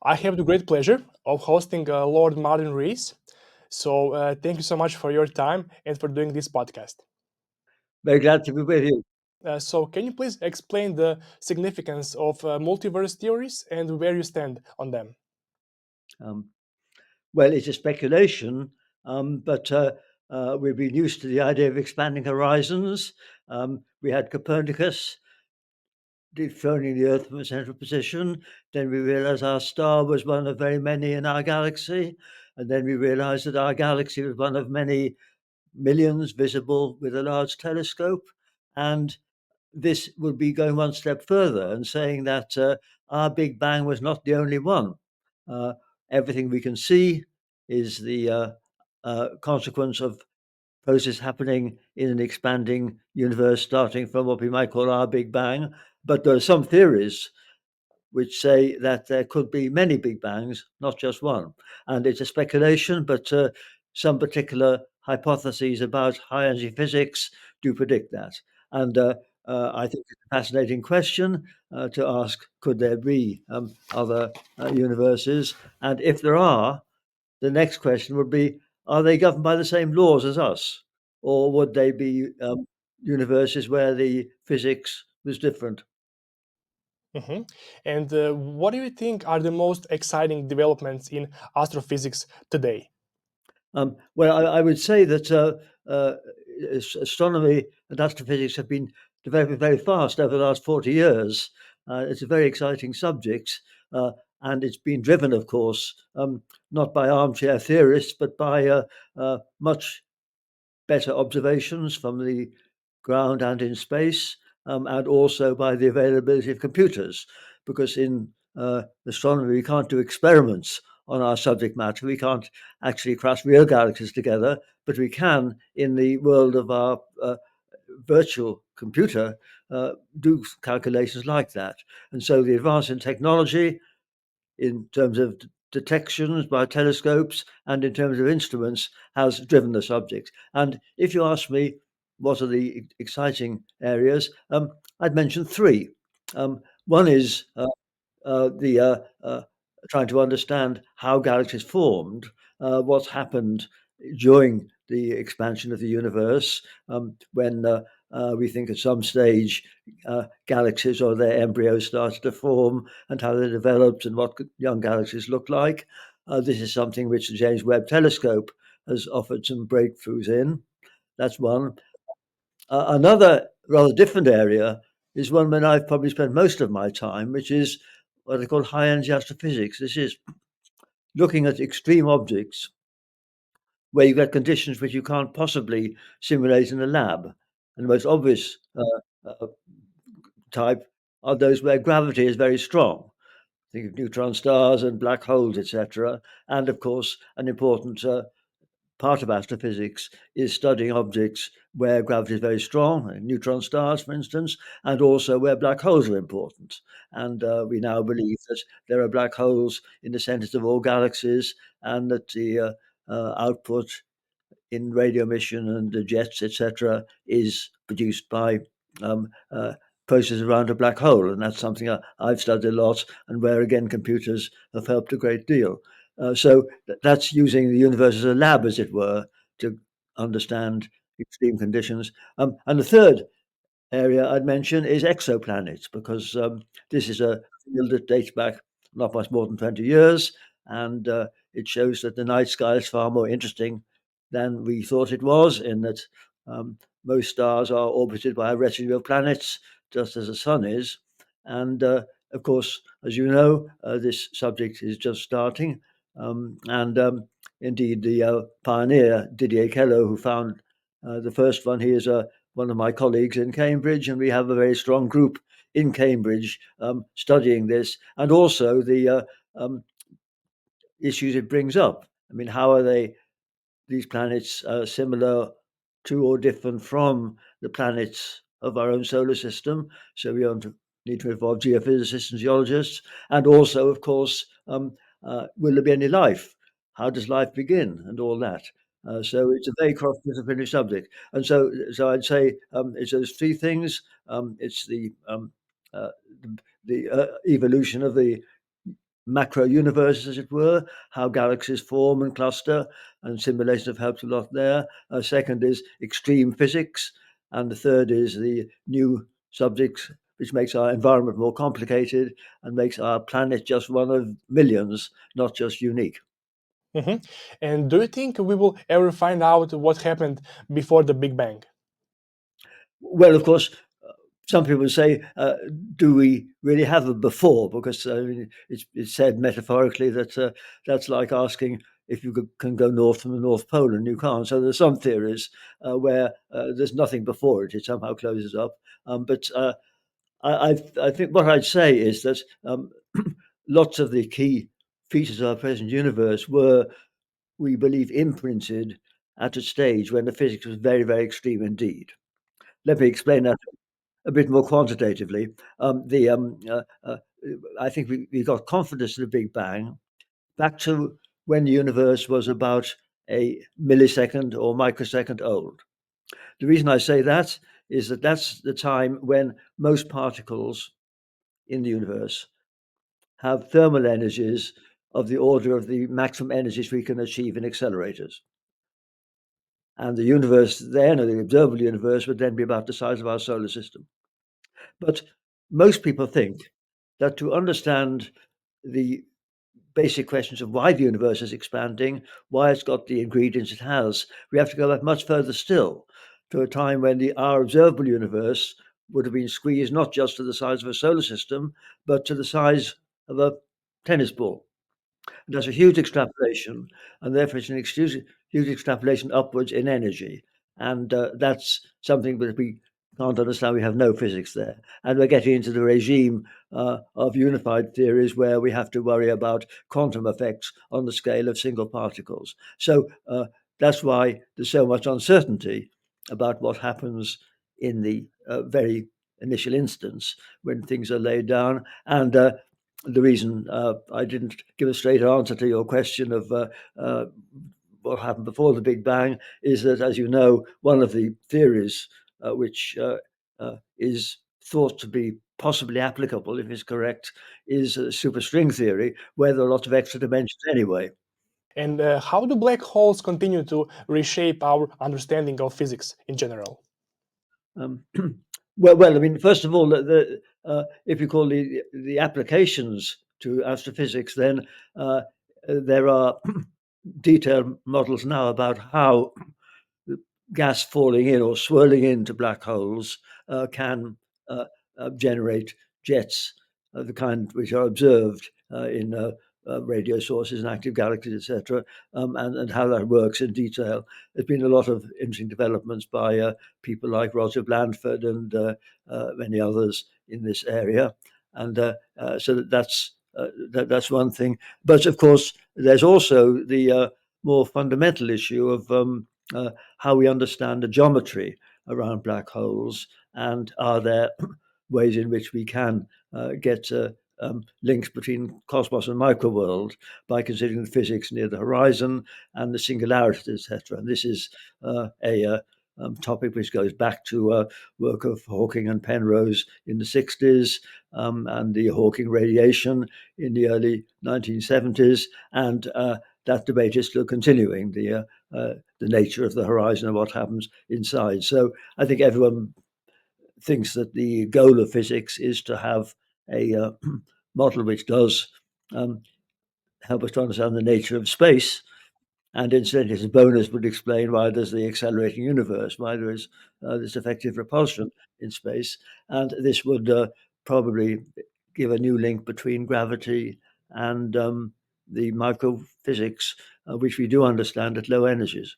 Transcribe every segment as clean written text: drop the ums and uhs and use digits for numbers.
I have the great pleasure of hosting Lord Martin Rees. So, thank you so much for your time and for doing this podcast. Very glad to be with you. So, can you please explain the significance of multiverse theories and where you stand on them? Um, well, it's a speculation, but we've been used to the idea of expanding horizons. We had Copernicus defining the Earth from a central position. Then we realized our star was one of very many in our galaxy. And then we realized that our galaxy was one of many millions visible with a large telescope. And this would be going one step further and saying that our Big Bang was not the only one. Uh, Everything we can see is the consequence of process happening in an expanding universe, starting from what we might call our Big Bang. But there are some theories which say that there could be many Big Bangs, not just one. And it's a speculation, but some particular hypotheses about high energy physics do predict that. And I think it's a fascinating question to ask, could there be other universes? And if there are, the next question would be, are they governed by the same laws as us? Or would they be universes where the physics was different? Mhm. And what do you think are the most exciting developments in astrophysics today? Well, I would say that uh, astronomy and astrophysics have been developing very fast over the last 40 years. It's a very exciting subject, uh, and it's been driven, of course, not by armchair theorists, but by much better observations from the ground and in space, and also by the availability of computers. Because in astronomy, we can't do experiments on our subject matter. We can't actually crush real galaxies together, but we can, in the world of our virtual computer, do calculations like that. And so the advance in technology in terms of detections by telescopes and in terms of instruments has driven the subject. And if you ask me what are the exciting areas, I'd mention three. One is the trying to understand how galaxies formed, what's happened during the expansion of the universe, when we think at some stage galaxies or their embryos started to form and how they developed and what young galaxies look like. This is something which the James Webb Telescope has offered some breakthroughs in. That's one. Another rather different area is one where I've probably spent most of my time, which is what they call high energy astrophysics. This is looking at extreme objects where you get conditions which you can't possibly simulate in a lab. And the most obvious type are those where gravity is very strong. Think of neutron stars and black holes, etc. And of course, an important part of astrophysics is studying objects where gravity is very strong, neutron stars, for instance, and also where black holes are important. And we now believe that there are black holes in the centers of all galaxies, and that the output in radio emission and the jets, etc., is produced by um, uh, processes around a black hole, and that's something I've studied a lot, and where again computers have helped a great deal. So that's using the universe as a lab, as it were, to understand extreme conditions. And the third area I'd mention is exoplanets, because this is a field that dates back not much more than 20 years, and it shows that the night sky is far more interesting than we thought it was, in that most stars are orbited by a retinue of planets, just as the sun is. And of course, as you know, this subject is just starting. And indeed, the pioneer, Didier Queloz, who found the first one, he is one of my colleagues in Cambridge, and we have a very strong group in Cambridge studying this, and also the um, issues it brings up. I mean, how are these planets similar to or different from the planets of our own solar system? So we need to involve geophysicists and geologists, and also, of course, will there be any life? How does life begin, and all that? So it's a very cross-disciplinary subject, and so I'd say it's those three things. It's uh, the evolution of the macro universes, as it were, how galaxies form and cluster, and simulations have helped a lot there. Second is extreme physics, and the third is the new subjects, which makes our environment more complicated and makes our planet just one of millions, not just unique. Mhm. And do you think we will ever find out what happened before the Big Bang? Well, of course, some people say, do we really have a before? Because I mean, it's said metaphorically that that's like asking if you can go north from the North Pole and you can't. So there's some theories where there's nothing before it; it somehow closes up. But I think what I'd say is that lots of the key features of our present universe were, we believe, imprinted at a stage when the physics was very, very extreme indeed. Let me explain that a bit more quantitatively. I think we got confidence in the Big Bang back to when the universe was about a millisecond or microsecond old. The reason I say that is that that's the time when most particles in the universe have thermal energies of the order of the maximum energies we can achieve in accelerators. And the universe then, or the observable universe, would then be about the size of our solar system. But most people think that to understand the basic questions of why the universe is expanding, why it's got the ingredients it has, we have to go back much further still to a time when our observable universe would have been squeezed not just to the size of a solar system, but to the size of a tennis ball. That's a huge extrapolation, and therefore it's an huge extrapolation upwards in energy. And that's something that we can't understand. We have no physics there. And we're getting into the regime of unified theories where we have to worry about quantum effects on the scale of single particles. So that's why there's so much uncertainty about what happens in the very initial instance when things are laid down. And the reason I didn't give a straight answer to your question of uh, what happened before the Big Bang is that, as you know, one of the theories which is thought to be possibly applicable, if it's correct, is superstring theory, where there are lots of extra dimensions anyway. And how do black holes continue to reshape our understanding of physics in general? Um, well, I mean, first of all, if you call the applications to astrophysics, then there are detailed models now about how gas falling in or swirling into black holes can uh, generate jets of the kind which are observed in radio sources and active galaxies, etc., and how that works in detail. There's been a lot of interesting developments by people like Roger Blandford and many others in this area, and so that's one thing. But of course, there's also the more fundamental issue of how we understand the geometry around black holes, and are there ways in which we can get links between cosmos and microworld by considering the physics near the horizon and the singularities, etc. And this is a topic which goes back to work of Hawking and Penrose in the 60s, and the Hawking radiation in the early 1970s. And that debate is still continuing. The nature of the horizon and what happens inside. So I think everyone thinks that the goal of physics is to have a model which does um, help us to understand the nature of space. And incidentally, as a bonus, would explain why there's the accelerating universe, why there is this effective repulsion in space. And this would probably give a new link between gravity and the microphysics, which we do understand at low energies.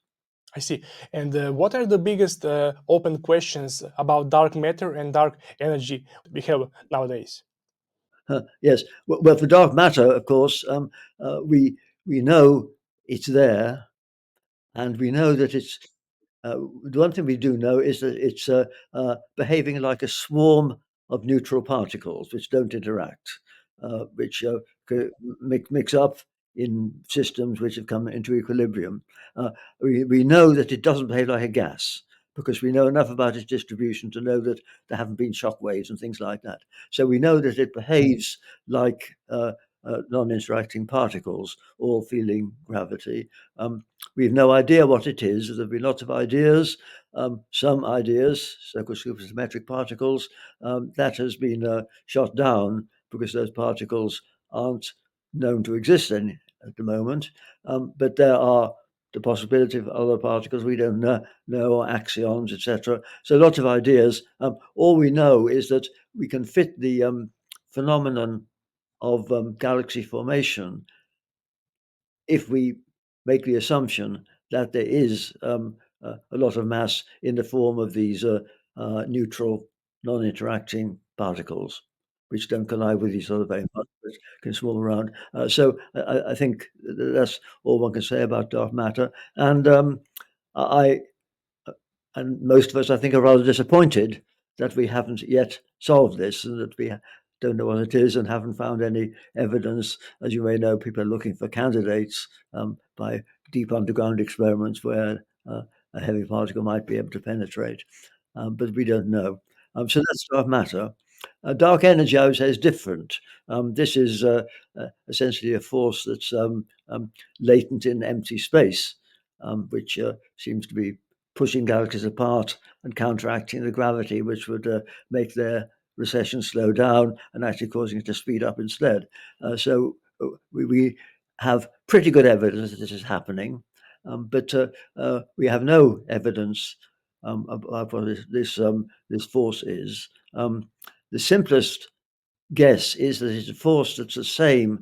I see. And what are the biggest open questions about dark matter and dark energy we have nowadays? Yes. Well, for dark matter, of course, we know it's there, and we know that it's. The one thing we do know is that it's behaving like a swarm of neutral particles which don't interact, which mix up in systems which have come into equilibrium. We know that it doesn't behave like a gas because we know enough about its distribution to know that there haven't been shock waves and things like that. So we know that it behaves like non-interacting particles, all feeling gravity. We've no idea what it is. There have been lots of ideas. Some ideas, so-called supersymmetric particles, that has been shot down because those particles aren't known to exist at the moment. But there are the possibility of other particles we don't know, axions, etc. So lots of ideas. All we know is that we can fit the phenomenon of galaxy formation if we make the assumption that there is a lot of mass in the form of these neutral, non-interacting particles, which don't collide with each other very much, but can swarm around. So I think that's all one can say about dark matter. And I and most of us, I think, are rather disappointed that we haven't yet solved this and that we don't know what it is and haven't found any evidence. As you may know, people are looking for candidates by deep underground experiments where a heavy particle might be able to penetrate, but we don't know. So that's dark matter. Dark energy, I would say, is different. This is essentially a force that's latent in empty space, which seems to be pushing galaxies apart and counteracting the gravity, which would make their recession slow down and actually causing it to speed up instead. So we have pretty good evidence that this is happening, but we have no evidence about what this force is. The simplest guess is that it's a force that's the same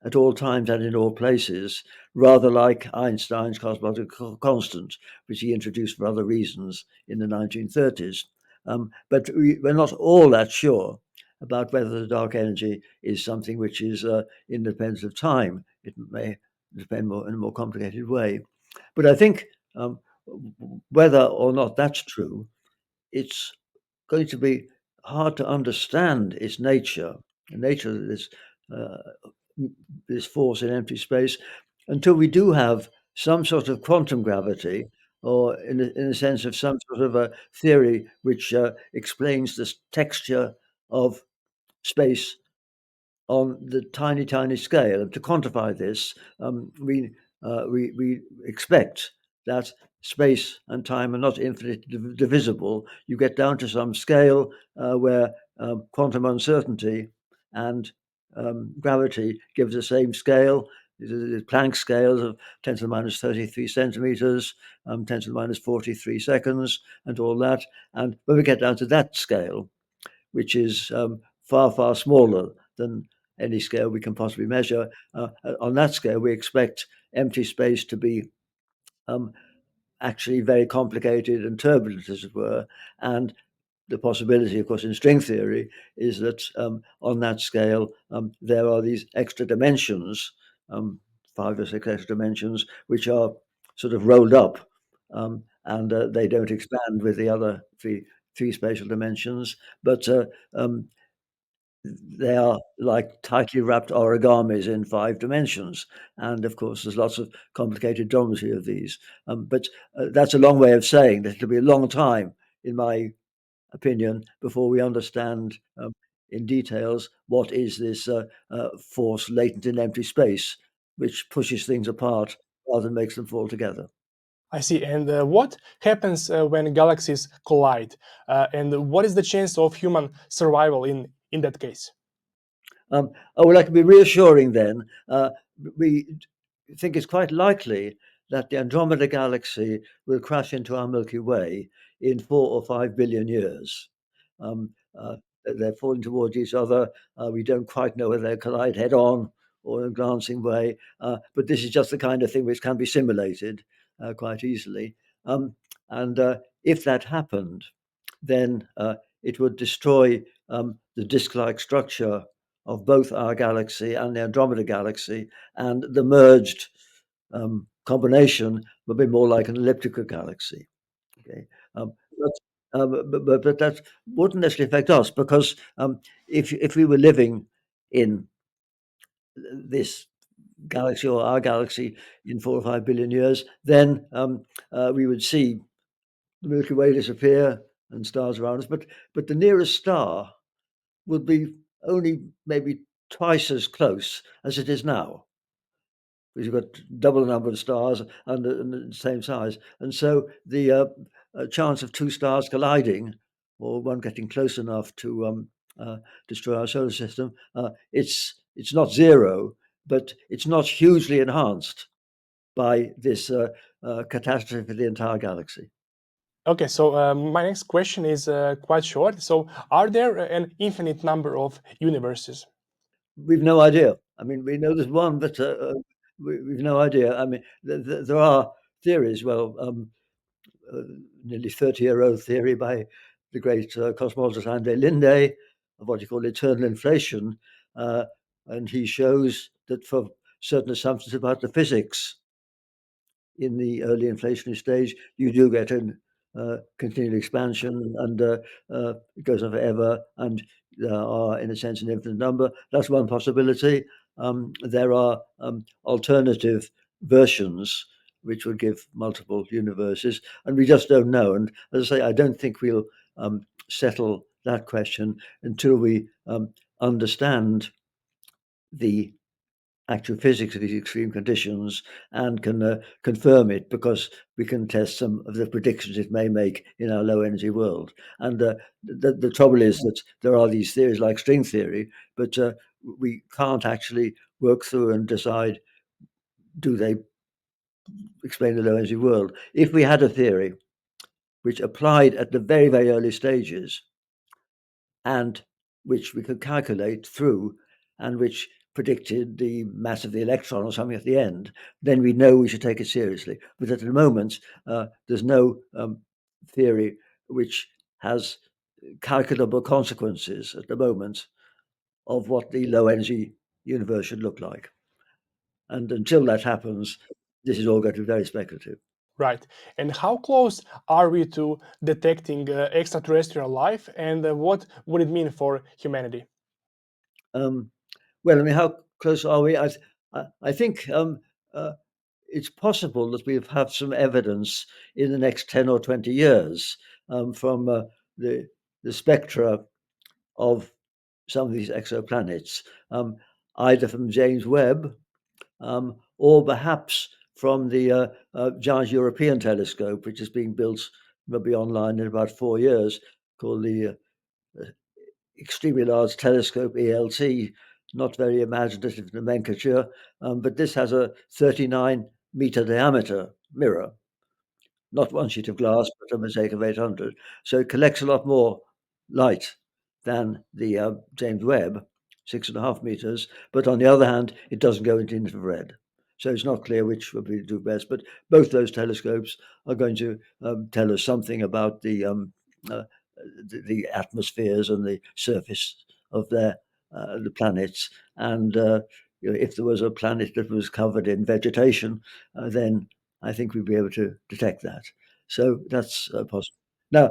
at all times and in all places, rather like Einstein's cosmological constant, which he introduced for other reasons in the 1930s. But we're not all that sure about whether the dark energy is something which is independent of time. It may depend more in a more complicated way. But I think whether or not that's true, it's going to be hard to understand its nature, the nature of uh, this force in empty space, until we do have some sort of quantum gravity, or in a sense of some sort of a theory which explains this texture of space on the tiny, tiny scale. And to quantify this, we expect that space and time are not infinitely divisible. You get down to some scale where quantum uncertainty and gravity give the same scale. The Planck scales of 10 to the minus 33 centimeters, 10 to the minus 43 seconds, and all that. And when we get down to that scale, which is far, far smaller than any scale we can possibly measure. On that scale, we expect empty space to be um, actually very complicated and turbulent, as it were. And the possibility, of course, in string theory, is that on that scale, there are these extra dimensions, 5 or 6 extra dimensions, which are sort of rolled up, and they don't expand with the other three spatial dimensions, but they are like tightly wrapped origamis in 5 dimensions. And of course, there's lots of complicated geometry of these. But that's a long way of saying that it'll be a long time, in my opinion, before we understand in details what is this force latent in empty space, which pushes things apart rather than makes them fall together. I see. And what happens when galaxies collide? And what is the chance of human survival in that case? I would like to be reassuring then. We think it's quite likely that the Andromeda galaxy will crash into our Milky Way in 4 or 5 billion years. Um, uh, they're falling towards each other. We don't quite know whether they collide head on or in a glancing way, but this is just the kind of thing which can be simulated quite easily. And if that happened, then it would destroy the disk-like structure of both our galaxy and the Andromeda galaxy, and the merged combination would be more like an elliptical galaxy. Okay, but that wouldn't necessarily affect us because if we were living in this galaxy or our galaxy in 4 or 5 billion years, then we would see the Milky Way disappear and stars around us. But the nearest star would be only maybe twice as close as it is now. Because you've got double the number of stars and the same size. And so the chance of two stars colliding or one getting close enough to destroy our solar system, it's not zero, but it's not hugely enhanced by this catastrophe for the entire galaxy. Okay, so my next question is quite short. So, are there an infinite number of universes? We've no idea. I mean, we know there's one, but we've no idea. I mean, there are theories. Well, uh, nearly 30-year-old theory by the great cosmologist Andre Linde of what he called eternal inflation. Uh, and he shows that for certain assumptions about the physics in the early inflationary stage, you do get a continual expansion and it goes on forever and there are, in a sense, an infinite number. That's one possibility. There are alternative versions which would give multiple universes, and we just don't know. And as I say, I don't think we'll settle that question until we understand the actual physics of these extreme conditions and can confirm it, because we can test some of the predictions it may make in our low energy world. And the trouble is that there are these theories like string theory, but we can't actually work through and decide, do they explain the low energy world? If we had a theory which applied at the very, very early stages and which we could calculate through and which predicted the mass of the electron or something at the end, then we know we should take it seriously. But at the moment, there's no theory which has calculable consequences at the moment of what the low energy universe should look like. And until that happens, this is all going to be very speculative. Right. And how close are we to detecting extraterrestrial life, and what would it mean for humanity? Um, well, I mean, how close are we? I think uh, it's possible that we'll have some evidence in the next 10 or 20 years from the, the spectra of some of these exoplanets, either from James Webb or perhaps from the Giant European Telescope, which is being built, will be online in about 4 years, called the Extremely Large Telescope, ELT, not very imaginative nomenclature, but this has a 39-meter diameter mirror, not one sheet of glass, but a mosaic of 800. So it collects a lot more light than the James Webb, 6.5 meters. But on the other hand, it doesn't go into infrared. So it's not clear which would be do best. But both those telescopes are going to tell us something about uh, the atmospheres and the surface of the planets. And if there was a planet that was covered in vegetation, then I think we'd be able to detect that. So that's possible. Now,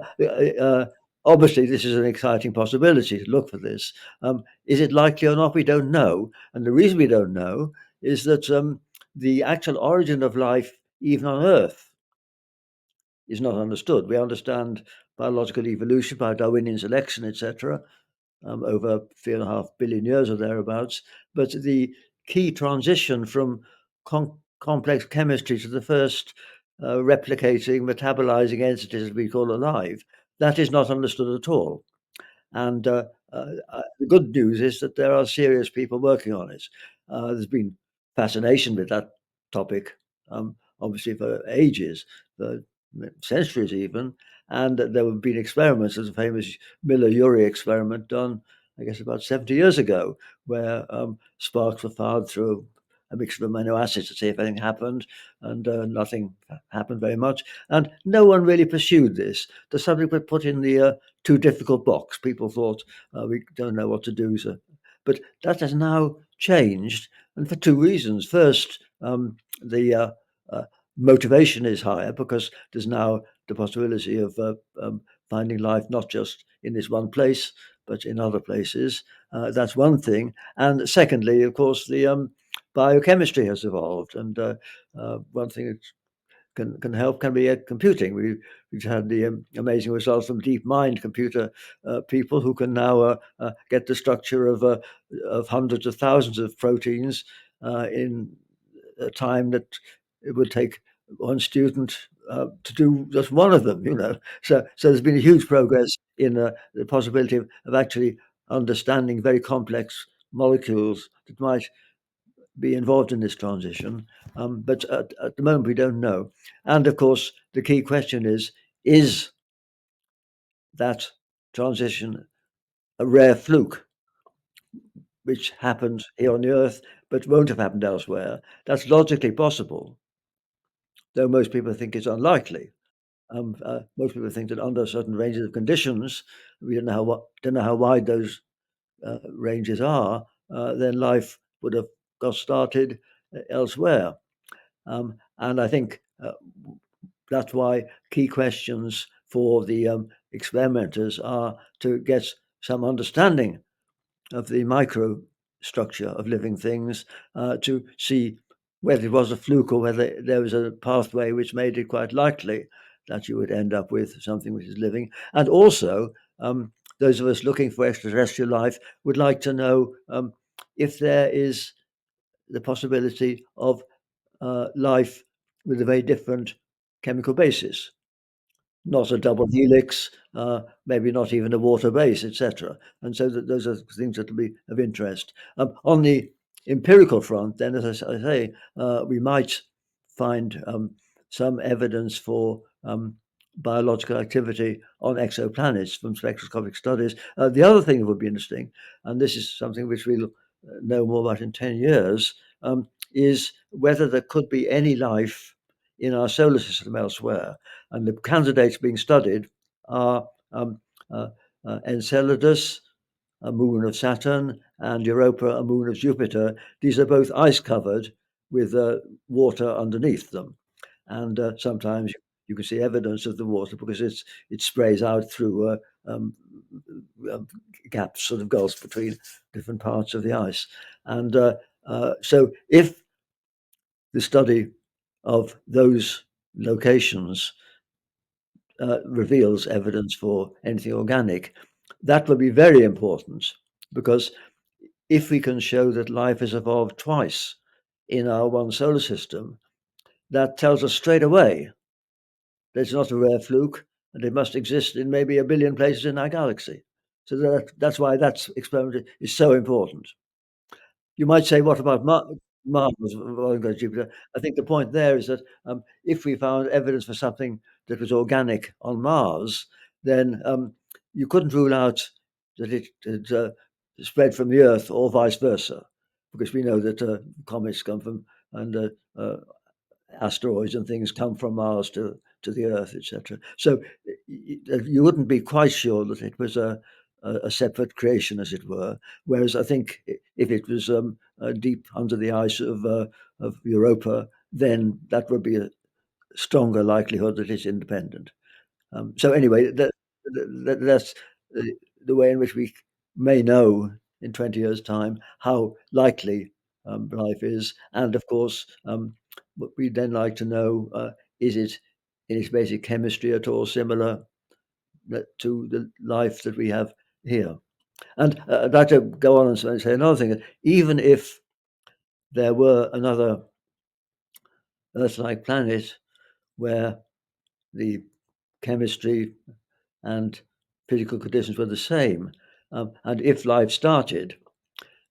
obviously, this is an exciting possibility to look for this. Is it likely or not? We don't know. And the reason we don't know is that the actual origin of life, even on Earth, is not understood. We understand biological evolution by Darwinian selection, etc., over 3.5 billion years or thereabouts. But the key transition from complex chemistry to the first replicating, metabolizing entities that we call alive, that is not understood at all. And the good news is that there are serious people working on it. There's been fascination with that topic, obviously, for ages, for centuries even. And there have been experiments, there's a famous Miller-Urey experiment done, I guess, about 70 years ago, where sparks were fired through a mixture of amino acids to see if anything happened, and nothing happened very much. And no one really pursued this. The subject was put in the too difficult box. People thought we don't know what to do. So, but that has now changed, and for two reasons. First, the motivation is higher because there's now the possibility of finding life not just in this one place but in other places. That's one thing. And secondly, of course, the biochemistry has evolved. And one thing that's can help can be computing. We've had the amazing results from DeepMind computer people who can now get the structure of hundreds of thousands of proteins in a time that it would take one student to do just one of them. So there's been a huge progress in the possibility of actually understanding very complex molecules that might be involved in this transition. But at the moment, we don't know. And of course, the key question is that transition a rare fluke, which happened here on the Earth, but won't have happened elsewhere? That's logically possible, though most people think it's unlikely. Most people think that under certain ranges of conditions, we don't know how wide those ranges are, then life would have got started elsewhere. And I think that's why key questions for the experimenters are to get some understanding of the microstructure of living things, to see whether it was a fluke or whether there was a pathway which made it quite likely that you would end up with something which is living. And also, those of us looking for extraterrestrial life would like to know if there is the possibility of life with a very different chemical basis, not a double helix, maybe not even a water base, etc. And so those are things that will be of interest. On the empirical front, then, as I say, we might find some evidence for biological activity on exoplanets from spectroscopic studies. The other thing that would be interesting, and this is something which we'll know more about in 10 years, is whether there could be any life in our solar system elsewhere. And the candidates being studied are Enceladus, a moon of Saturn, and Europa, a moon of Jupiter. These are both ice covered with water underneath them. And sometimes you can see evidence of the water because it sprays out through gaps, sort of gulfs between different parts of the ice. And so if the study of those locations reveals evidence for anything organic, that will be very important, because if we can show that life has evolved twice in our one solar system, that tells us straight away that it's not a rare fluke and it must exist in maybe a billion places in our galaxy. So that's why that experiment is so important. You might say, what about Mars rather than Jupiter? I think the point there is that if we found evidence for something that was organic on Mars, then you couldn't rule out that it had spread from the Earth or vice versa, because we know that comets come from, and asteroids and things come from Mars to the Earth, etc. So you wouldn't be quite sure that it was a separate creation, as it were. Whereas I think if it was deep under the ice of Europa, then that would be a stronger likelihood that it's independent. So anyway, that's the way in which we may know in 20 years' time how likely life is. And of course, what we'd then like to know, is it in its basic chemistry at all similar to the life that we have here? And I'd like to go on and say another thing. Even if there were another Earth-like planet where the chemistry and physical conditions were the same, and if life started,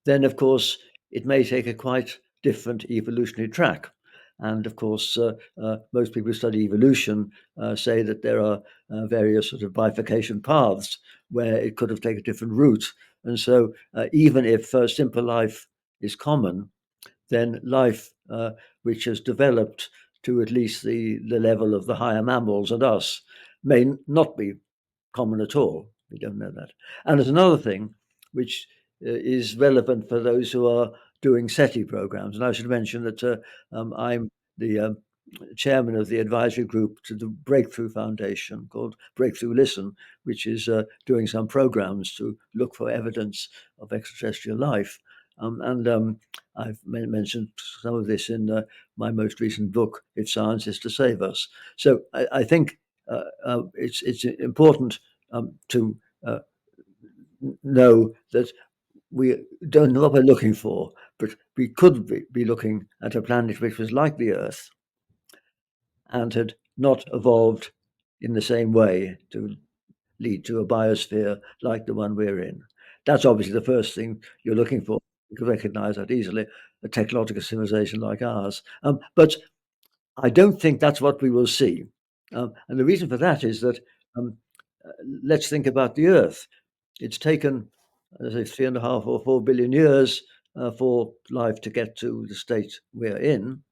then of course it may take a quite different evolutionary track. And of course, most people who study evolution say that there are various sort of bifurcation paths where it could have taken a different route. And so, even if simple life is common, then life which has developed to at least the level of the higher mammals and us may not be common at all. We don't know that. And there's another thing which is relevant for those who are doing SETI programs. And I should mention that I'm the chairman of the advisory group to the Breakthrough Foundation called Breakthrough Listen, which is doing some programs to look for evidence of extraterrestrial life. I've mentioned some of this in my most recent book, If Science is to Save Us. So I think it's important to uh, know that we don't know what we're looking for, but we could be looking at a planet which was like the Earth and had not evolved in the same way to lead to a biosphere like the one we're in. That's obviously the first thing you're looking for. You can recognize that easily, a technological civilization like ours. But I don't think that's what we will see. And the reason for that is that um, uh, let's think about the Earth. It's taken, as I say, 3.5 or 4 billion years for life to get to the state we're in.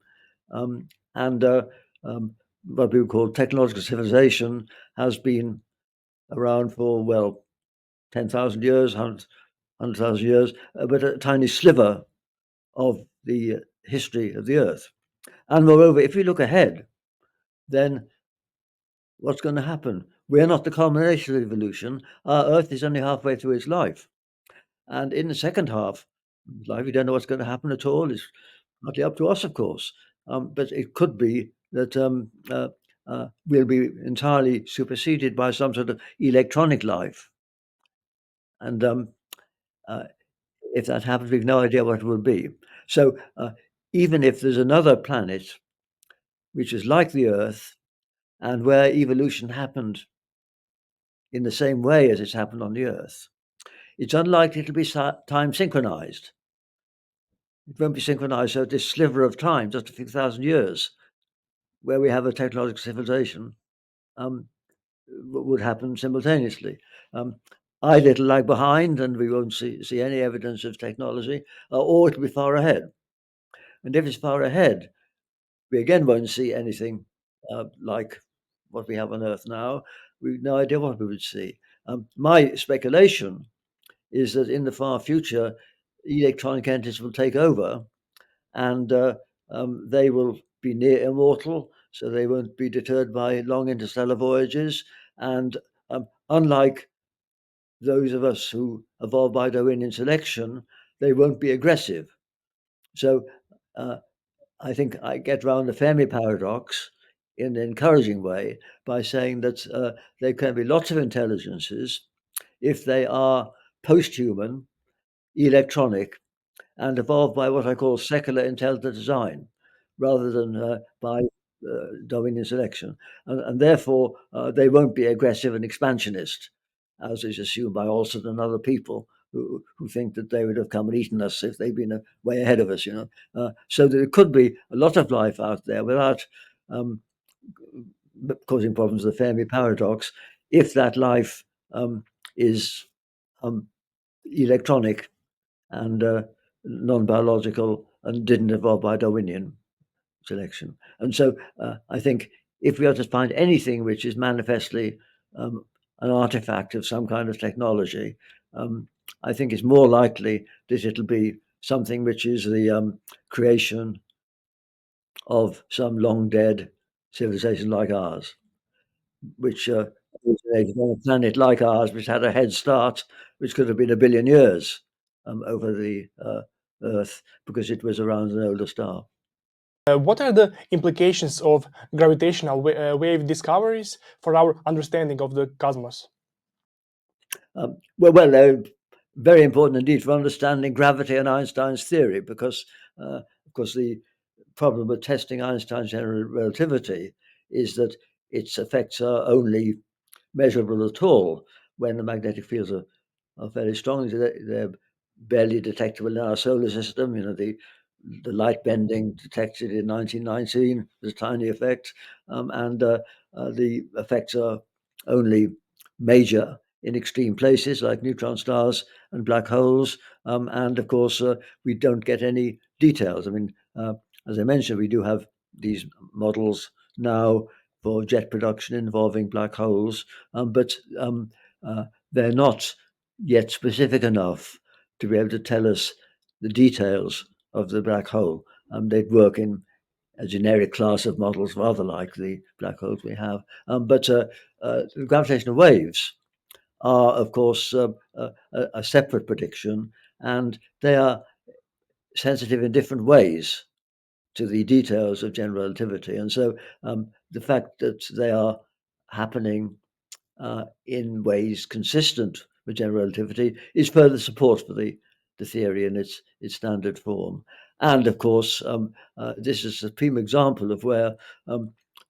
And what we would call technological civilization has been around for, well, 10,000 years, 100,000 years, but a tiny sliver of the history of the Earth. And moreover, if we look ahead, then what's going to happen? We're not the culmination of evolution. Our Earth is only halfway through its life. And in the second half of life, we don't know what's going to happen at all. It's hardly up to us, of course. But it could be that we'll be entirely superseded by some sort of electronic life. And uh, if that happens, we've no idea what it will be. So even if there's another planet which is like the Earth and where evolution happened in the same way as it's happened on the Earth, it's unlikely to be time synchronized. It won't be synchronized. So this sliver of time, just a few thousand years, where we have a technological civilization, um, would happen simultaneously. Um, Either it'll lag behind and we won't see any evidence of technology, or it'll be far ahead. And if it's far ahead, we again won't see anything like what we have on Earth now. We've no idea what we would see. My speculation is that in the far future, electronic entities will take over and they will be near immortal, so they won't be deterred by long interstellar voyages. And unlike those of us who evolved by Darwinian selection, they won't be aggressive. So uh, I think I get round the Fermi paradox in an encouraging way by saying that there can be lots of intelligences if they are post-human, electronic, and evolved by what I call secular intelligent design, rather than by Darwinian selection, and therefore they won't be aggressive and expansionist, as is assumed by Alston and other people who think that they would have come and eaten us if they'd been way ahead of us. So there could be a lot of life out there without um, causing problems with the Fermi paradox, if that life is um, electronic and non-biological and didn't evolve by Darwinian selection. And so I think if we are to find anything which is manifestly um, an artifact of some kind of technology, I think it's more likely that it'll be something which is the creation of some long dead civilization like ours, which originated on a planet like ours, which had a head start, which could have been 1 billion years over the Earth because it was around an older star. What are the implications of gravitational wave discoveries for our understanding of the cosmos? Well, they're very important indeed for understanding gravity and Einstein's theory, because, of course, the problem with testing Einstein's general relativity is that its effects are only measurable at all when the magnetic fields are very strong. They're barely detectable in our solar system. The light bending detected in 1919 was a tiny effect, and the effects are only major in extreme places like neutron stars and black holes. And of course, we don't get any details. I mean, as I mentioned, we do have these models now for jet production involving black holes, but uh, they're not yet specific enough to be able to tell us the details of the black hole. They'd work in a generic class of models rather like the black holes we have. But the gravitational waves are, of course, a separate prediction, and they are sensitive in different ways to the details of general relativity. And so the fact that they are happening in ways consistent with general relativity is further support for the theory in its standard form. And of course, this is a prime example of where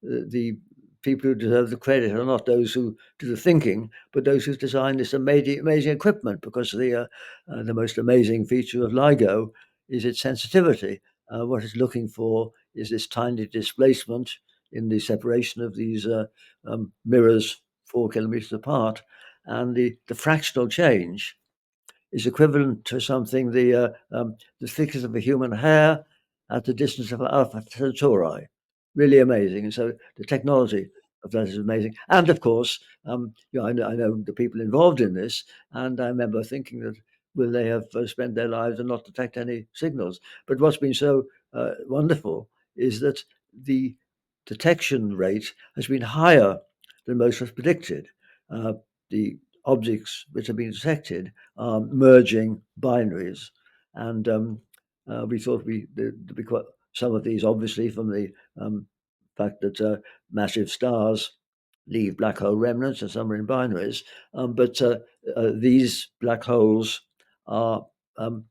the people who deserve the credit are not those who do the thinking, but those who design this amazing equipment. Because the most amazing feature of LIGO is its sensitivity. What it's looking for is this tiny displacement in the separation of these mirrors 4 kilometers apart, and the fractional change is equivalent to something the thickness of a human hair at the distance of Alpha Centauri. Really amazing. And so the technology of that is amazing. And of course, I know the people involved in this, and I remember thinking that will they have spent their lives and not detect any signals? But what's been so wonderful is that the detection rate has been higher than most was predicted. The objects which have been detected are merging binaries, and we thought there'd be quite some of these, obviously, from the fact that massive stars leave black hole remnants, and some are in binaries. But these black holes are um,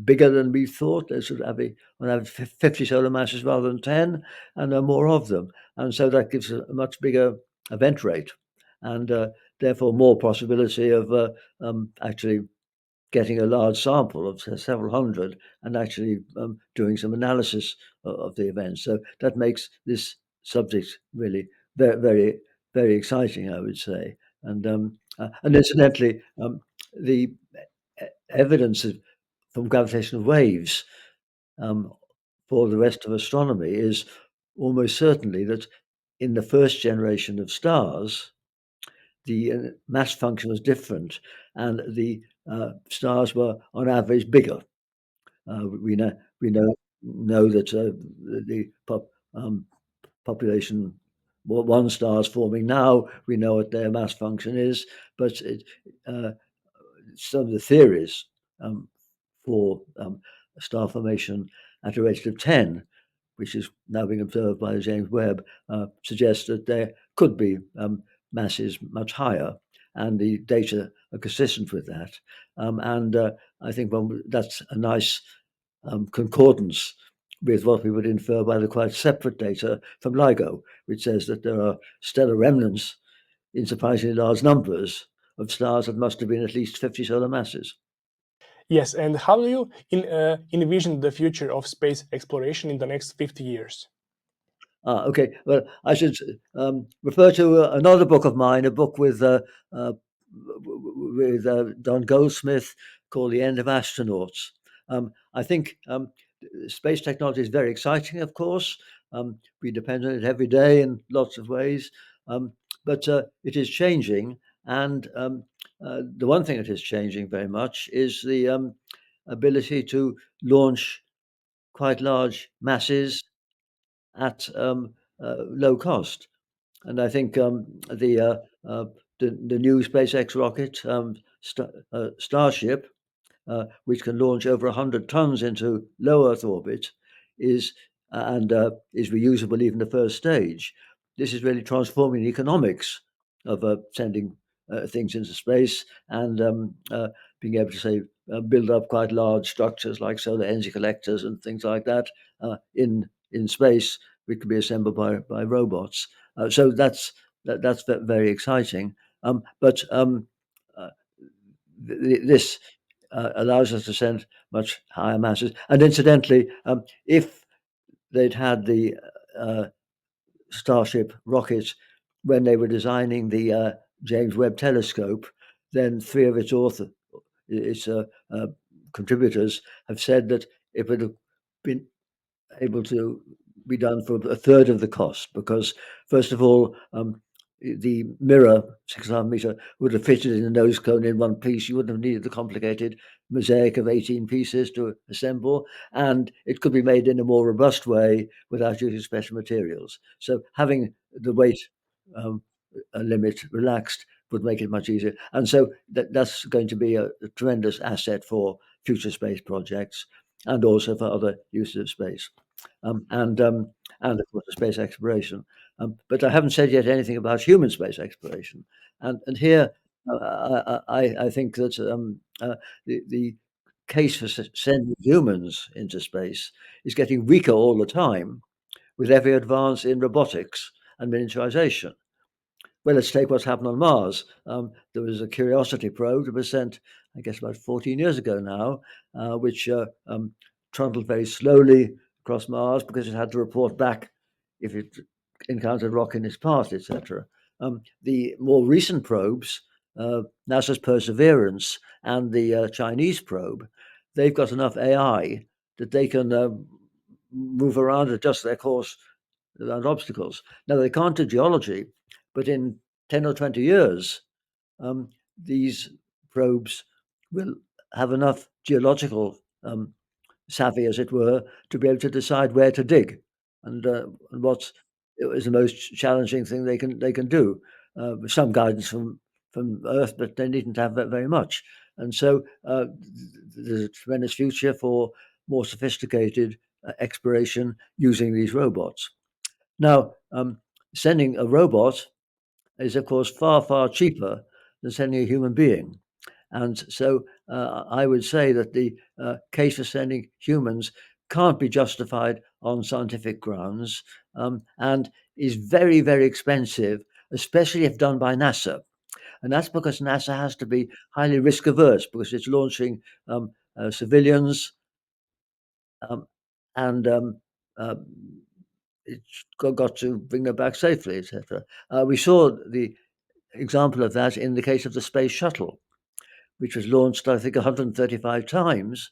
bigger than we thought. They should have on average 50 solar masses rather than 10, and there are more of them. And so that gives a much bigger event rate, and therefore more possibility of actually getting a large sample of several hundred and actually doing some analysis of the events. So that makes this subject really very, very, very exciting, I would say. And incidentally, the evidence from gravitational waves um, for the rest of astronomy is almost certainly that in the first generation of stars, the mass function was different, and the stars were on average bigger. We know that the population, one star is forming now. We know what their mass function is, but uh, some of the theories um, for star formation at a rate of 10, which is now being observed by the James Webb, suggests that there could be masses much higher, and the data are consistent with that. And I think that's a nice concordance with what we would infer by the quite separate data from LIGO, which says that there are stellar remnants in surprisingly large numbers of stars that must have been at least 50 solar masses. Yes, and how do you envision the future of space exploration in the next 50 years? Okay. Well, I should refer to another book of mine, a book uh, with Don Goldsmith called "The End of Astronauts." I think space technology is very exciting. Of course, we depend on it every day in lots of ways, um, but it is changing. And the one thing that is changing very much is the ability to launch quite large masses at low cost. And I think the new SpaceX rocket, Starship, which can launch over 100 tons into low Earth orbit, is and is reusable even the first stage. This is really transforming the economics of sending things into space, and being able to say build up quite large structures like solar energy collectors and things like that in space, which can be assembled by robots. So that's very exciting. But uh, this allows us to send much higher masses. And incidentally, if they'd had the uh, Starship rocket when they were designing the James Webb Telescope, then three of its contributors have said that it would have been able to be done for a third of the cost, because first of all, the mirror 6.5 meter would have fitted in the nose cone in one piece. You wouldn't have needed the complicated mosaic of 18 pieces to assemble, and it could be made in a more robust way without using special materials. So having the weight um, limit relaxed would make it much easier, and so that's going to be a tremendous asset for future space projects. and also for other uses of space, um, and um, and of course the space exploration. But I haven't said yet anything about human space exploration, and here I think that the case for sending humans into space is getting weaker all the time with every advance in robotics and miniaturization. Well, let's take what's happened on Mars. There was a Curiosity probe that was sent, I guess, about 14 years ago now, which trundled very slowly across Mars because it had to report back if it encountered rock in its path, etc. The more recent probes, NASA's Perseverance and the Chinese probe, they've got enough AI that they can move around, adjust their course around obstacles. Now, they can't do geology, but in 10 or 20 years, um, these probes will have enough geological savvy, as it were, to be able to decide where to dig and what is the most challenging thing they can do. With some guidance from Earth, but they needn't have that very much. And so there's a tremendous future for more sophisticated exploration using these robots. Now, sending a robot is, of course, far, far cheaper than sending a human being. And so I would say that the case for sending humans can't be justified on scientific grounds and is very, very expensive, especially if done by NASA. And that's because NASA has to be highly risk averse because it's launching civilians um, and uh, it's got to bring them back safely, etc. We saw the example of that in the case of the space shuttle, which was launched, I think, 135 times,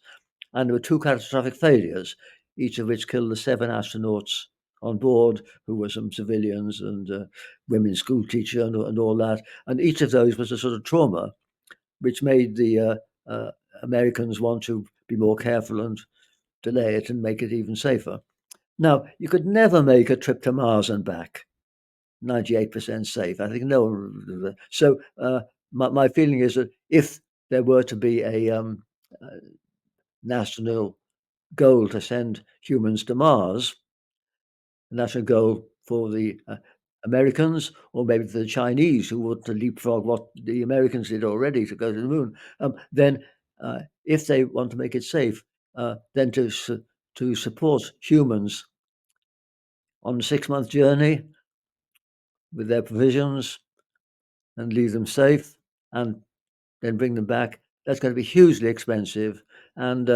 and there were two catastrophic failures, each of which killed the 7 astronauts on board, who were some civilians and women's school teacher and all that. And each of those was a sort of trauma, which made the Americans want to be more careful and delay it and make it even safer. Now, you could never make a trip to Mars and back 98% safe. I think no one. So my feeling is that if there were to be a national goal to send humans to Mars, a national goal for the Americans, or maybe the Chinese who want to leapfrog what the Americans did already to go to the moon, then if they want to make it safe, then to support humans on a 6-month journey with their provisions and leave them safe and then bring them back, that's going to be hugely expensive and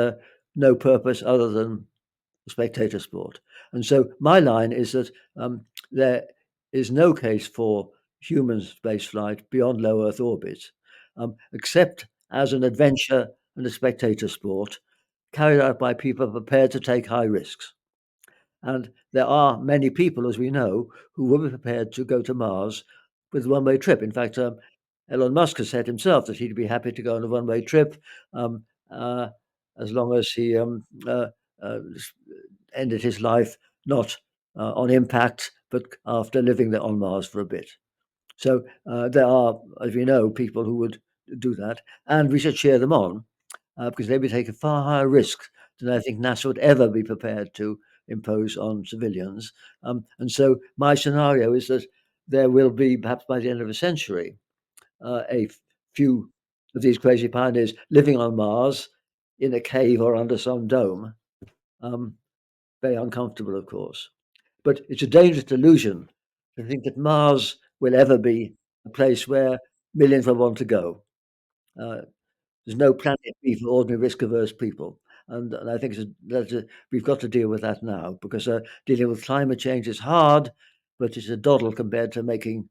no purpose other than spectator sport. And so my line is that there is no case for human spaceflight beyond low Earth orbit, except as an adventure and a spectator sport carried out by people prepared to take high risks. And there are many people, as we know, who will be prepared to go to Mars with a one-way trip. In fact, Elon Musk has said himself that he'd be happy to go on a one-way trip um, uh, as long as he uh, ended his life not on impact, but after living there on Mars for a bit. So there are, as we know, people who would do that, and we should cheer them on because they would take a far higher risk than I think NASA would ever be prepared to impose on civilians. And so my scenario is that there will be, perhaps by the end of a century, few of these crazy pioneers living on Mars in a cave or under some dome. Um, Very uncomfortable, of course. But it's a dangerous delusion to think that Mars will ever be a place where millions will want to go. Uh, there's no planet B for ordinary risk-averse people, and I think we've got to deal with that now because dealing with climate change is hard, but it's a doddle compared to making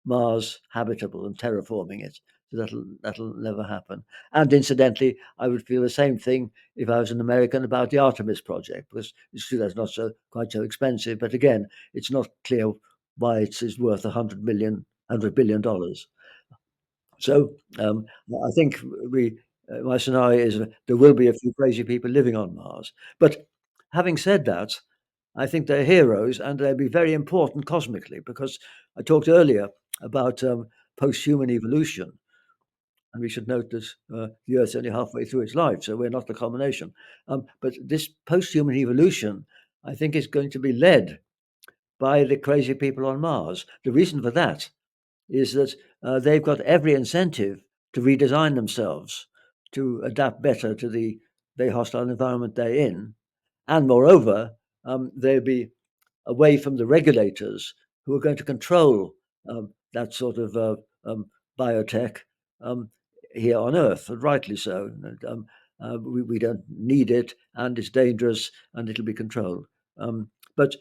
Mars habitable and terraforming it. So that'll never happen. And incidentally, I would feel the same thing if I was an American about the Artemis project, because it's true that's not quite so expensive, but again, it's not clear why it is worth $100 billion. So I think my scenario is there will be a few crazy people living on Mars. But having said that, I think they're heroes and they'll be very important cosmically because I talked earlier about post-human evolution. And we should note that the Earth's only halfway through its life, so we're not the culmination. But this post-human evolution, I think, is going to be led by the crazy people on Mars. The reason for that is that they've got every incentive to redesign themselves to adapt better to the very hostile environment they're in. And moreover, they'll be away from the regulators who are going to control that sort of biotech um, here on Earth, and rightly so. We don't need it, and it's dangerous, and it'll be controlled. But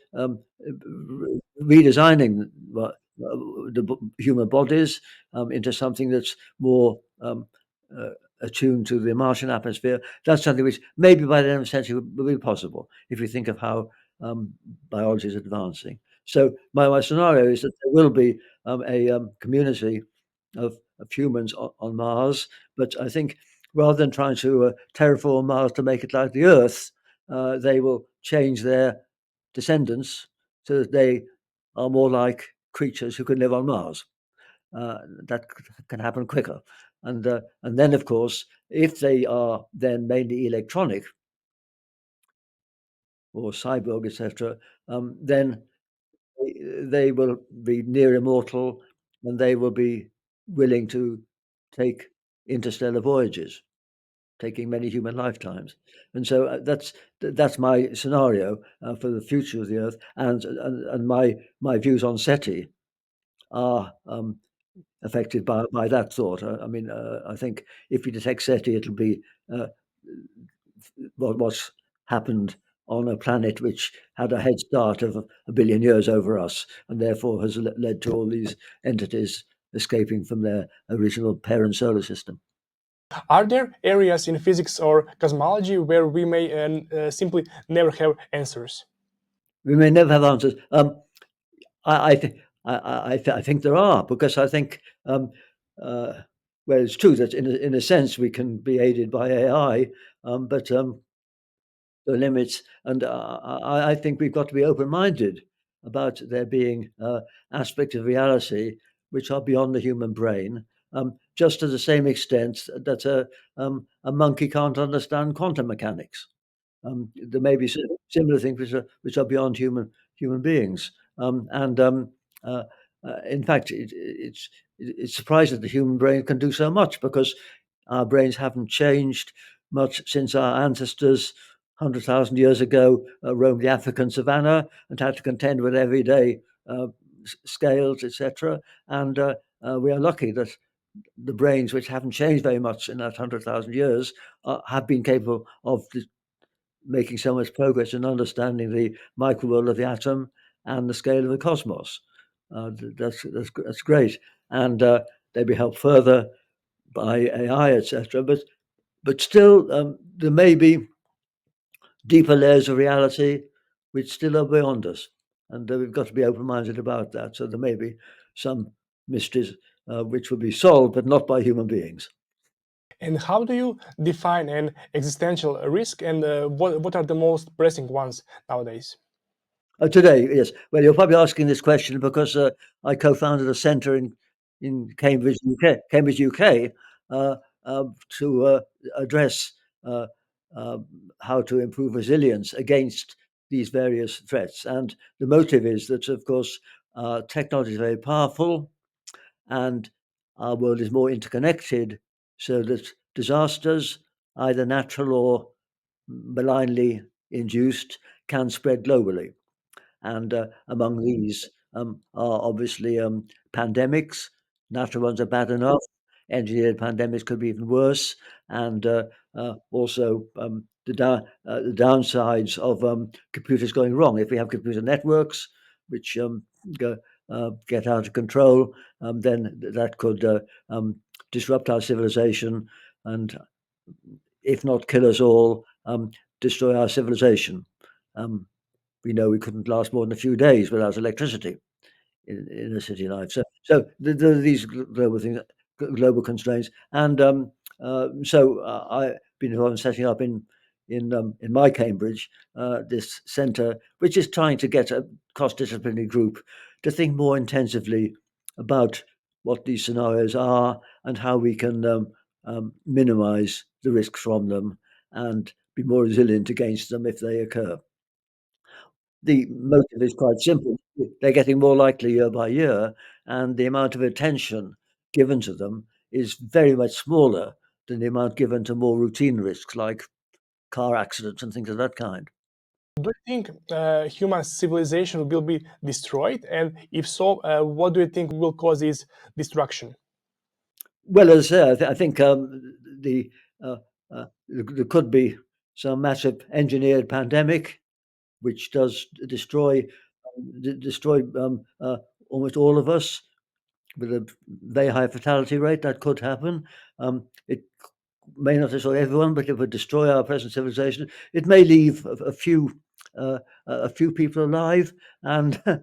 redesigning the human bodies into something that's more uh, attuned to the Martian atmosphere, that's something which maybe by the end of the century will be possible if you think of how um, biology is advancing. So my scenario is that there will be a community of humans on Mars, but I think rather than trying to terraform Mars to make it like the Earth, they will change their descendants so that they are more like creatures who can live on Mars. That can happen quicker, and then of course, if they are then mainly electronic or cyborg, etc., then they will be near immortal, and they will be willing to take interstellar voyages, taking many human lifetimes. And so that's my scenario for the future of the Earth, and my views on SETI are affected by that thought. I mean, I think if we detect SETI, it'll be uh, what's happened on a planet which had a head start of a billion years over us, and therefore has led to all these entities escaping from their original parent solar system. Are there areas in physics or cosmology where we may simply never have answers? We may never have answers. I, I, th- I think there are, because I think, uh, well, it's true that in a sense we can be aided by AI, but the limits. And I think we've got to be open-minded about there being aspects of reality which are beyond the human brain, just to the same extent that a monkey can't understand quantum mechanics. There may be similar things which are beyond human beings, and uh, in fact, it's surprising that the human brain can do so much, because our brains haven't changed much since our ancestors 100,000 years ago roamed the African savannah and had to contend with everyday scales, etc. And we are lucky that the brains, which haven't changed very much in that 100,000 years, have been capable of making so much progress in understanding the microworld of the atom and the scale of the cosmos. That's great, and they'll be helped further by AI, etc. But still, there may be deeper layers of reality which still are beyond us, and we've got to be open-minded about that. So there may be some mysteries which will be solved, but not by human beings. And how do you define an existential risk, and what are the most pressing ones nowadays? Today, yes. Well, you're probably asking this question because I co-founded a centre in Cambridge, UK, uh, to address uh, uh, how to improve resilience against these various threats. And the motive is that, of course, technology is very powerful, and our world is more interconnected, so that disasters, either natural or malignly induced, can spread globally. And among these are obviously pandemics. Natural ones are bad enough. Engineered pandemics could be even worse. And also the downsides of computers going wrong. If we have computer networks which go, get out of control, then that could disrupt our civilization, and if not kill us all, destroy our civilization. Um, we know we couldn't last more than a few days without electricity in a city life. So there are these global things, global constraints, and I've been involved in setting up in my Cambridge this centre, which is trying to get a cross-disciplinary group to think more intensively about what these scenarios are and how we can minimize the risks from them and be more resilient against them if they occur. The motive is quite simple. They're getting more likely year by year, and the amount of attention given to them is very much smaller than the amount given to more routine risks like car accidents and things of that kind. Do you think human civilization will be destroyed? And if so, what do you think will cause its destruction? Well, as I say, I think the there could be some massive engineered pandemic which does destroy almost all of us with a very high fatality rate. That could happen. It may not destroy everyone, but it would destroy our present civilization. It may leave a few people alive. And to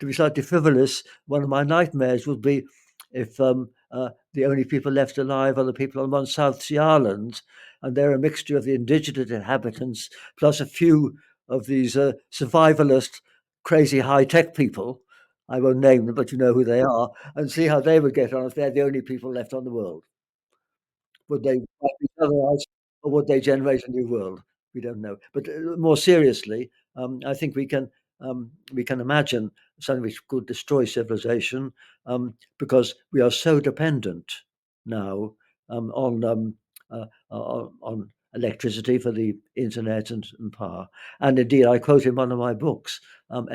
be slightly frivolous, one of my nightmares would be if the only people left alive are the people on one South Sea island, and they're a mixture of the indigenous inhabitants plus a few of these survivalist, crazy high tech people. I won't name them, but you know who they are, and see how they would get on if they're the only people left on the world. Would they wipe each other out, or would they generate a new world? We don't know. But more seriously, I think we can imagine something which could destroy civilization because we are so dependent now on electricity for the internet and power. And indeed, I quote in one of my books from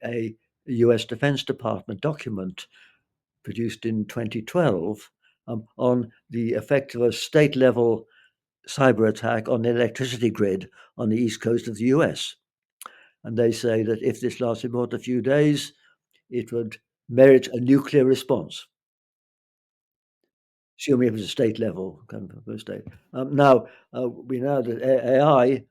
a US Defense Department document produced in 2012 on the effect of a state level cyber attack on the electricity grid on the east coast of the US. And they say that if this lasted more than a few days, it would merit a nuclear response, assuming it was a state level kind of a state. Now, we know that AI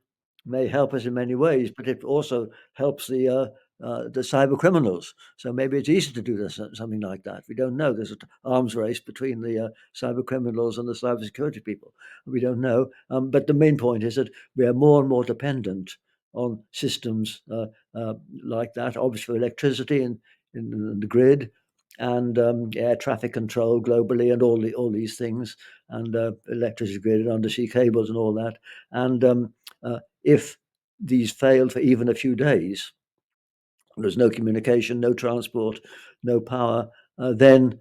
may help us in many ways, but it also helps the cyber criminals. So maybe it's easy to do this, something like that. We don't know. There's an arms race between the cyber criminals and the cyber security people. We don't know. But the main point is that we are more and more dependent on systems like that, obviously for electricity in the grid and air traffic control globally and all these things and electricity grid and undersea cables and all that. And if these failed for even a few days, there's no communication, no transport, no power, then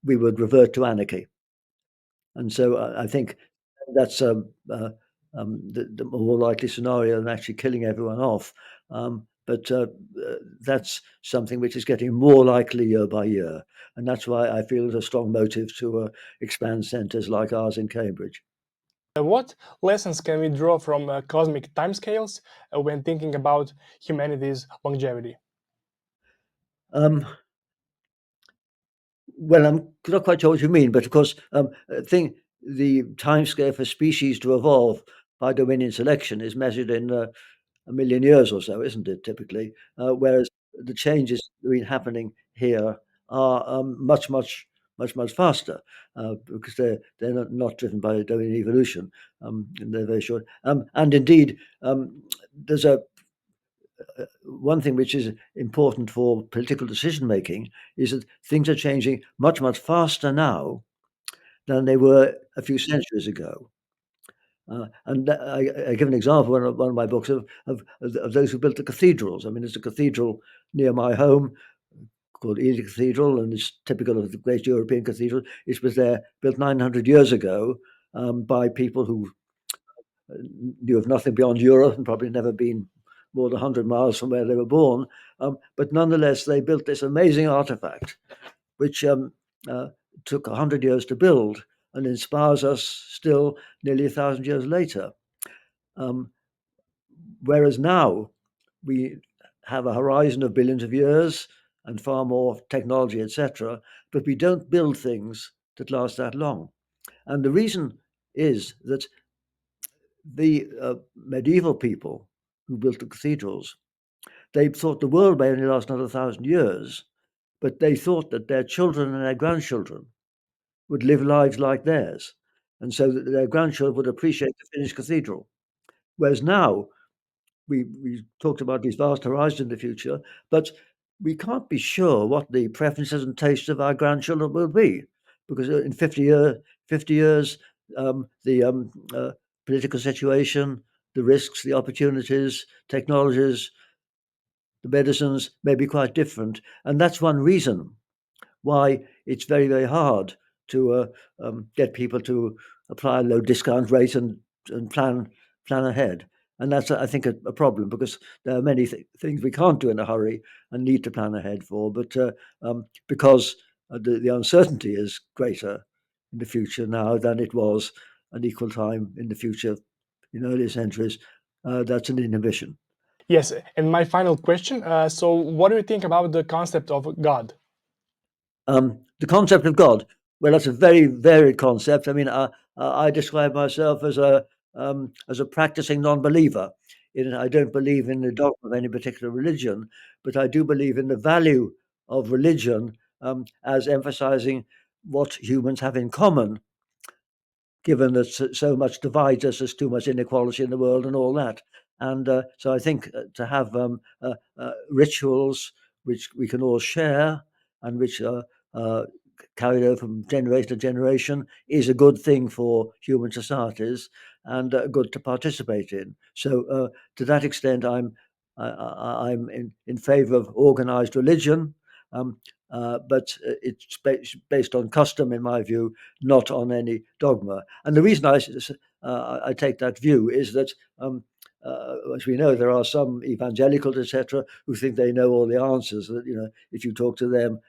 we would revert to anarchy. And so I think that's the more likely scenario than actually killing everyone off. But that's something which is getting more likely year by year. And that's why I feel there's a strong motive to expand centres like ours in Cambridge. What lessons can we draw from cosmic timescales when thinking about humanity's longevity? Um, Well, I'm not quite sure what you mean, but of course, think the timescale for species to evolve by Darwinian selection is measured in a million years or so, isn't it? Typically, whereas the changes that have been happening here are much faster because they're not driven by Darwinian evolution. And they're very short. And indeed, there's a one thing which is important for political decision making is that things are changing much faster now than they were a few centuries ago. I give an example in one of my books of those who built the cathedrals. I mean, there's a cathedral near my home called Ely Cathedral, and it's typical of the great European cathedral. It was there built 900 years ago by people who knew of nothing beyond Europe and probably never been more than 100 miles from where they were born. But nonetheless, they built this amazing artifact, which uh, took 100 years to build and inspires us still nearly 1,000 years later. Um, Whereas now we have a horizon of billions of years and far more technology, etc., but we don't build things that last that long. And the reason is that the medieval people who built the cathedrals, they thought the world may only last another 1,000 years, but they thought that their children and their grandchildren would live lives like theirs, and so that their grandchildren would appreciate the finished cathedral. Whereas now we talked about these vast horizons in the future, but we can't be sure what the preferences and tastes of our grandchildren will be because in 50 years, the political situation, the risks, the opportunities, technologies, the medicines may be quite different, and that's one reason why it's very, very hard to get people to apply a low discount rate and plan ahead. And that's, I think, a problem, because there are many things we can't do in a hurry and need to plan ahead for. But because the uncertainty is greater in the future now than it was at equal time in the future in earlier centuries, that's an inhibition. Yes, and my final question. So, what do you think about the concept of God? The concept of God, well, that's a very varied concept. I mean, I describe myself as a practicing non-believer. I don't believe in the dogma of any particular religion, but I do believe in the value of religion as emphasizing what humans have in common, given that so much divides us, there's too much inequality in the world and all that. And so I think to have rituals which we can all share and which are uh, carried over from generation to generation is a good thing for human societies and good to participate in. So to that extent, I'm in favour of organised religion. Um, but it's based on custom, in my view, not on any dogma. And the reason I take that view is that, as we know, there are some evangelicals, etc., who think they know all the answers. That, if you talk to them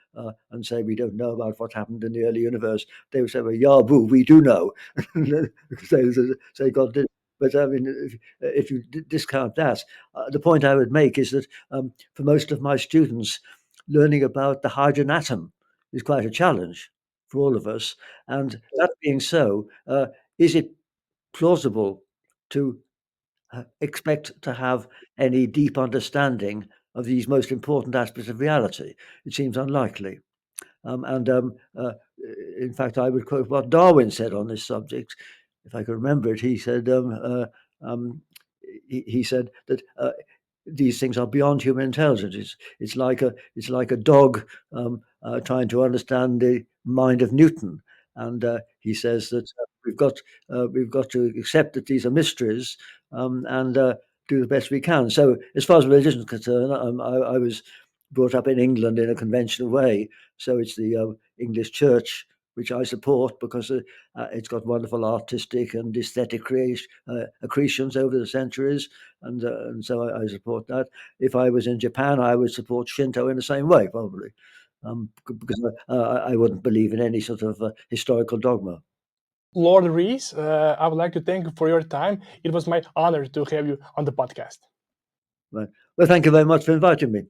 and say we don't know about what happened in the early universe, they would say, "Well, yeah, boo, we do know," because say God did. But I mean, if you discount that, the point I would make is that for most of my students, learning about the hydrogen atom is quite a challenge for all of us. And that being so, is it plausible to expect to have any deep understanding of these most important aspects of reality? It seems unlikely. And in fact, I would quote what Darwin said on this subject, if I can remember it. He said, um, he said that these things are beyond human intelligence. It's like a dog trying to understand the mind of Newton, and he says that we've got to accept that these are mysteries and do the best we can. So, as far as religion is concerned, I was brought up in England in a conventional way, so it's the English Church which I support because it's got wonderful artistic and aesthetic accretions over the centuries, and so I support that. If I was in Japan, I would support Shinto in the same way, probably, because I wouldn't believe in any sort of historical dogma. Lord Rees, I would like to thank you for your time. It was my honor to have you on the podcast. Right. Well, thank you very much for inviting me.